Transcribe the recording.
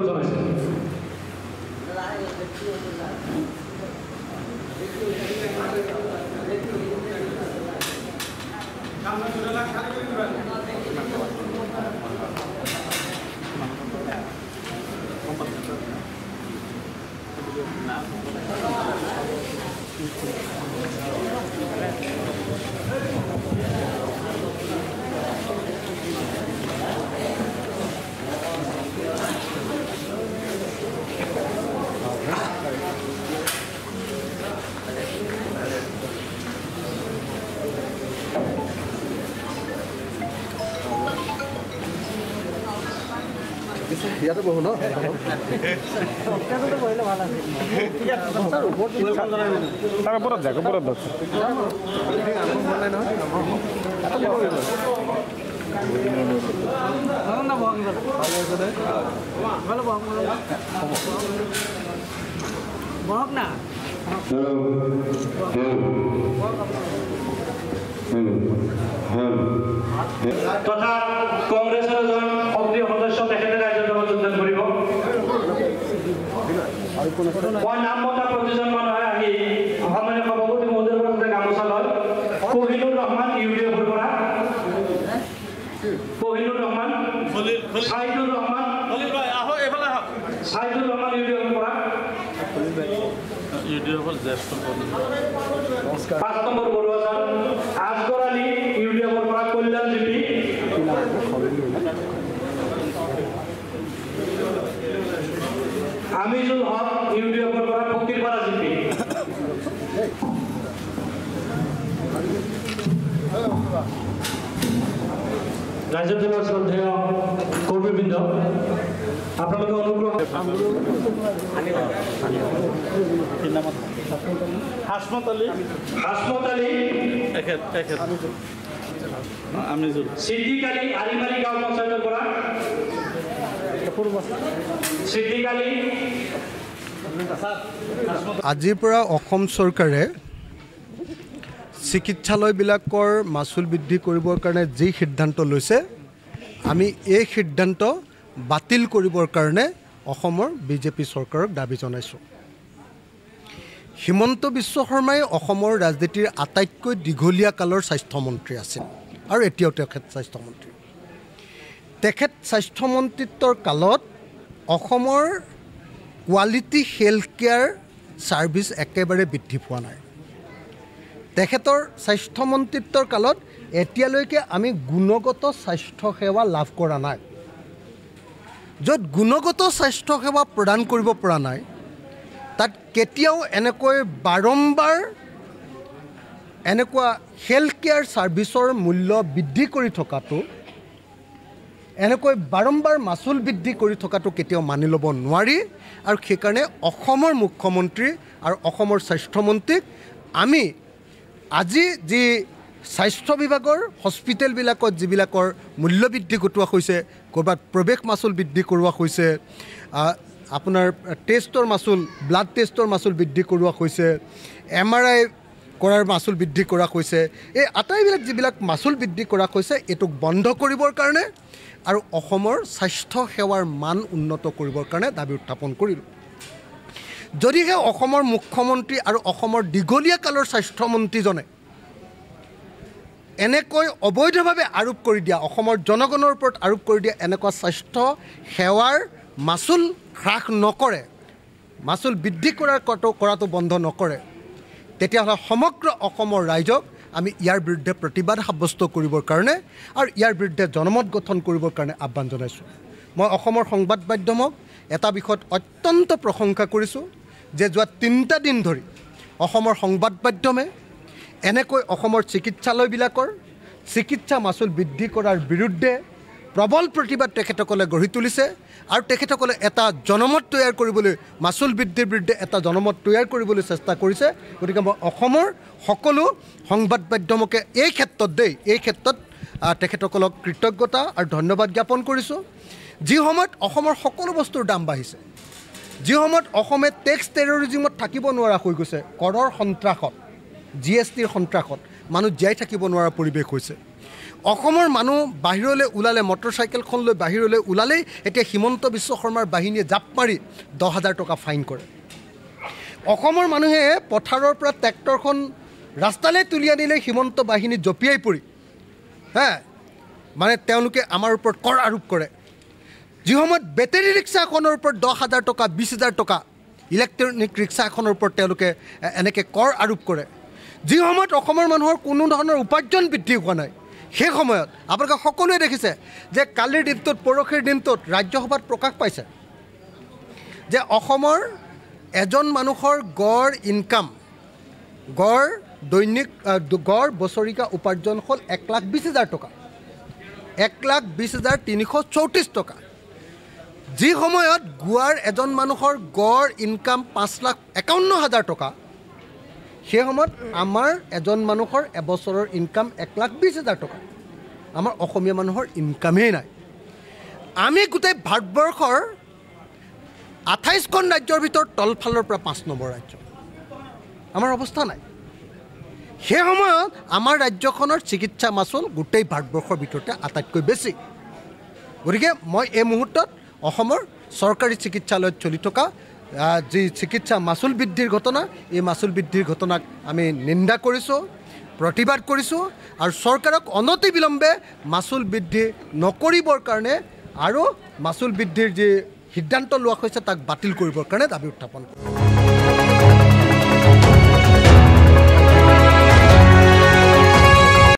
জনাইছে ইয়াতে বহু ন তাৰ ওপৰত যাক ওপৰত যাক বহক না তথা কংগ্ৰেসেৰ এজন সক্ৰিয় সদস্য তেখেতে কাৰ্যক্ৰমত যোগদান কৰিব মই নাম মতা প্ৰতিজন মানুহে আহি সন্মানীয় সভাপতি মহোদয়ৰ পৰা গামোচা লয় কোহিনুৰ ৰহমান ইউডিএফৰ পৰা কোহিনুৰ ৰহমান সাইদুৰ ৰহমান সাইদুৰ ৰহমান ইউডিএফৰ পৰা ইউডিএফৰ জ্যেষ্ঠ 5 নম্বৰ বৰুৱা ছাৰ আজগৰ আলী ইউডিএফৰ পৰা কল্যাণ জিপি আমিজুল হক ইউডিএফৰ পৰা ফকিৰপাৰা জিপি ৰাজ্যসভাৰ শ্ৰদ্ধেয় কৰ্মীবৃন্দ আপোনালোকে অনুগ্ৰহ হাসমত আলী আমিজুল সিদ্দিক আলী আলিমাৰী গাঁও পঞ্চায়তৰ পৰা সিদ্দিক আলী আজিৰ পৰা অসম চৰকাৰে চিকিৎসালয়বিলাকৰ মাচুল বৃদ্ধি কৰিবৰ কাৰণে যি সিদ্ধান্ত লৈছে আমি এই সিদ্ধান্ত বাতিল কৰিবৰ কাৰণে অসমৰ বিজেপি চৰকাৰক দাবী জনাইছোঁ হিমন্ত বিশ্ব শৰ্মাই অসমৰ ৰাজনীতিৰ আটাইতকৈ দীঘলীয়া কালৰ স্বাস্থ্যমন্ত্ৰী আছিল আৰু এতিয়াও তেখেত স্বাস্থ্যমন্ত্ৰী তেখেত স্বাস্থ্যমন্ত্ৰীত্বৰ কালত অসমৰ কোৱালিটি হেল্থ কেয়াৰ ছাৰ্ভিচ একেবাৰে বৃদ্ধি পোৱা নাই তেখেতৰ স্বাস্থ্যমন্ত্ৰীত্বৰ কালত এতিয়ালৈকে আমি গুণগত স্বাস্থ্য সেৱা লাভ কৰা নাই য'ত গুণগত স্বাস্থ্য সেৱা প্ৰদান কৰিব পৰা নাই তাত কেতিয়াও এনেকৈ বাৰম্বাৰ এনেকুৱা হেল্থ কেয়াৰ ছাৰ্ভিচৰ মূল্য বৃদ্ধি কৰি থকাটো এনেকৈ বাৰম্বাৰ মাচুল বৃদ্ধি কৰি থকাটো কেতিয়াও মানি ল'ব নোৱাৰি আৰু সেইকাৰণে অসমৰ মুখ্যমন্ত্ৰী আৰু অসমৰ স্বাস্থ্যমন্ত্ৰীক আমি আজি যি স্বাস্থ্য বিভাগৰ হস্পিটেলবিলাকত যিবিলাকৰ মূল্য বৃদ্ধি ঘটোৱা হৈছে ক'ৰবাত প্ৰৱেশ মাচুল বৃদ্ধি কৰোৱা হৈছে আপোনাৰ টেষ্টৰ মাচুল ব্লাড টেষ্টৰ মাচুল বৃদ্ধি কৰোৱা হৈছে MRI কৰাৰ মাচুল বৃদ্ধি কৰা হৈছে এই আটাইবিলাক যিবিলাক মাচুল বৃদ্ধি কৰা হৈছে এইটোক বন্ধ কৰিবৰ কাৰণে আৰু অসমৰ স্বাস্থ্য সেৱাৰ মান উন্নত কৰিবৰ কাৰণে দাবী উত্থাপন কৰিলোঁ যদিহে অসমৰ মুখ্যমন্ত্ৰী আৰু অসমৰ দীঘলীয়া কালৰ স্বাস্থ্যমন্ত্ৰীজনে এনেকৈ অবৈধভাৱে আৰোপ কৰি দিয়া অসমৰ জনগণৰ ওপৰত আৰোপ কৰি দিয়া এনেকুৱা স্বাস্থ্য সেৱাৰ মাচুল হ্ৰাস নকৰে মাচুল বৃদ্ধি কৰাটো বন্ধ নকৰে তেতিয়াহ'লে সমগ্ৰ অসমৰ ৰাইজক আমি ইয়াৰ বিৰুদ্ধে প্ৰতিবাদ সাব্যস্ত কৰিবৰ কাৰণে আৰু ইয়াৰ বিৰুদ্ধে জনমত গঠন কৰিবৰ কাৰণে আহ্বান জনাইছোঁ মই অসমৰ সংবাদ মাধ্যমক এটা বিষয়ত অত্যন্ত প্ৰশংসা কৰিছোঁ যে যোৱা 3টা দিন ধৰি অসমৰ সংবাদ মাধ্যমে এনেকৈ অসমৰ চিকিৎসালয়বিলাকৰ চিকিৎসা মাচুল বৃদ্ধি কৰাৰ বিৰুদ্ধে প্ৰবল প্ৰতিবাদ তেখেতসকলে গঢ়ি তুলিছে আৰু তেখেতসকলে এটা জনমত তৈয়াৰ কৰিবলৈ মাচুল বৃদ্ধিৰ বিৰুদ্ধে এটা জনমত তৈয়াৰ কৰিবলৈ চেষ্টা কৰিছে গতিকে মই অসমৰ সকলো সংবাদ মাধ্যমকে এই ক্ষেত্ৰত তেখেতসকলক কৃতজ্ঞতা আৰু ধন্যবাদ জ্ঞাপন কৰিছোঁ যি সময়ত অসমৰ সকলো বস্তুৰ দাম বাঢ়িছে যি সময়ত অসমে টেক্স টেৰৰিজিমত থাকিব নোৱাৰা হৈ গৈছে কৰৰ সন্ত্ৰাসত GSTৰ সন্ত্ৰাসত মানুহ জীয়াই থাকিব নোৱাৰা পৰিৱেশ হৈছে অসমৰ মানুহ বাহিৰলৈ ওলালে মটৰচাইকেলখন লৈ বাহিৰলৈ ওলালেই এতিয়া হিমন্ত বিশ্ব শৰ্মাৰ বাহিনীয়ে জাপ মাৰি 10,000 টকা ফাইন কৰে অসমৰ মানুহে পথাৰৰ পৰা ট্ৰেক্টৰখন ৰাস্তালৈ তুলি আনিলে হিমন্ত বাহিনী জঁপিয়াই পৰি মানে তেওঁলোকে আমাৰ ওপৰত কৰ আৰোপ কৰে যি সময়ত বেটেৰী ৰিক্সা এখনৰ ওপৰত 10,000 টকা 20,000 টকা ইলেক্ট্ৰনিক ৰিক্সা এখনৰ ওপৰত তেওঁলোকে এনেকৈ কৰ আৰোপ কৰে যি সময়ত অসমৰ মানুহৰ কোনো ধৰণৰ উপাৰ্জন বৃদ্ধি হোৱা নাই সেই সময়ত আপোনালোকে সকলোৱে দেখিছে যে কালিৰ দিনটোত পৰহিৰ দিনটোত ৰাজ্যসভাত প্ৰকাশ পাইছে যে অসমৰ এজন মানুহৰ গড় ইনকাম গড় দৈনিক গড় বছৰিকা উপাৰ্জন হ'ল 1,20,000 টকা 1,20,334 টকা যি সময়ত গোৱাৰ এজন মানুহৰ গড় ইনকাম 5,51,000 টকা সেই সময়ত আমাৰ এজন মানুহৰ এবছৰৰ ইনকাম 1,20,000 টকা আমাৰ অসমীয়া মানুহৰ ইনকামেই নাই আমি গোটেই ভাৰতবৰ্ষৰ 28খন ৰাজ্যৰ ভিতৰত তলফালৰ পৰা 5 নম্বৰ ৰাজ্য আমাৰ অৱস্থা নাই সেই সময়ত আমাৰ ৰাজ্যখনৰ চিকিৎসা মাচুল গোটেই ভাৰতবৰ্ষৰ ভিতৰতে আটাইতকৈ বেছি গতিকে মই এই মুহূৰ্তত অসমৰ চৰকাৰী চিকিৎসালয়ত চলি থকা যি চিকিৎসা মাচুল বৃদ্ধিৰ ঘটনা এই মাচুল বৃদ্ধিৰ ঘটনাক আমি নিন্দা কৰিছোঁ প্ৰতিবাদ কৰিছোঁ আৰু চৰকাৰক অনতিবিলম্বে মাচুল বৃদ্ধি নকৰিবৰ কাৰণে আৰু মাচুল বৃদ্ধিৰ যি সিদ্ধান্ত লোৱা হৈছে তাক বাতিল কৰিবৰ কাৰণে দাবী উত্থাপন কৰোঁ